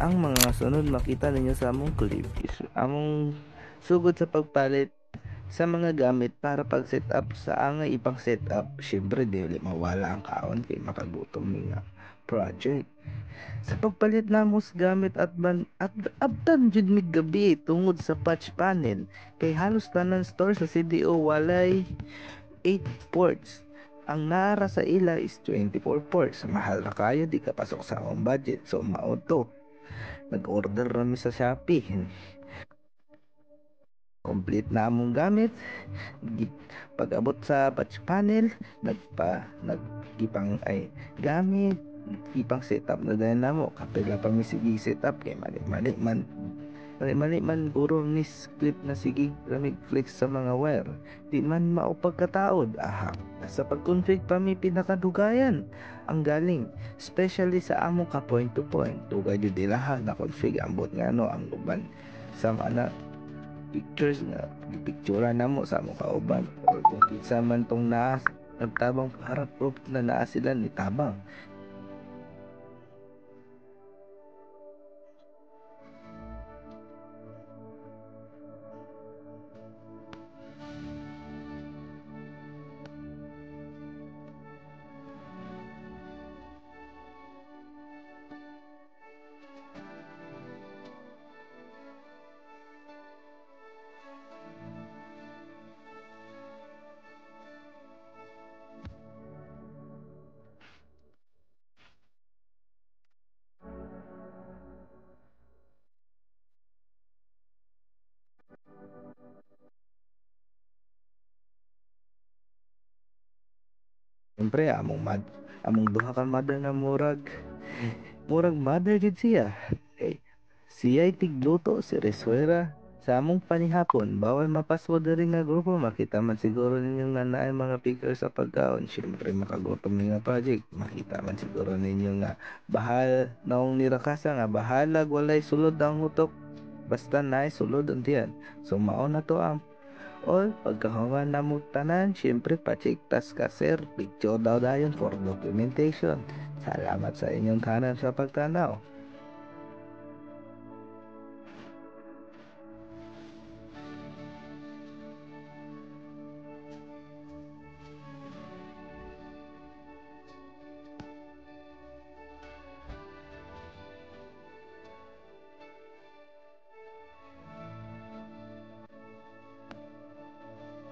Ang mga sunod makita ninyo sa among clip is among sugod sa pagpalit sa mga gamit para pag setup sa angay ipang setup. Syempre dili mawala ang kaon kay makagutom ni nga project. Sa pagpalit namo sa gamit at abtan jud mig gabi tungod sa patch panel kay halos tanan store sa CDO walay 8 ports. Ang nara sa ila is 24 ports. Mahal na kayo, di ka pasok sa akong budget. So, mauto. Nag-order kami sa Shopee. Complete na among gamit. Pag-abot sa patch panel, nagipang ay gamit, ipang setup na dahil namo. Kapila pa mi sige setup kay mali man puro ni script na sige lamig flex sa mga wire. Di man mao pagkataod. Aha. Sa pag-config pa mi pinakadugayan ang galing, especially sa amo ka point to point. Dugay jud ilaha na config ambot nga no ang uban sa ana pictures nga gipictura namo sa amo kauban or kung kinsa man tong naa nagtabang para proof na naa sila ni tabang. Siyempre among duha ka mother na murag mother gid siya. Eh, siya tigluto si Reswera sa among panihapon. Bawal mapaswad na rin nga grupo. Makita man siguro ninyo nga naay mga picture sa pagkaon. Siyempre makagutom ni nga project. Makita man siguro ninyo nga bahal naong nirakasa nga bahalag walay sulod ang utok. Basta naay sulod ang tiyan. So mao na to ang all pagkahungan na mo tanan. Siyempre pa-check tas ka sir. Picture daw dayon for documentation. Salamat sa inyong kanan sa pagtanaw.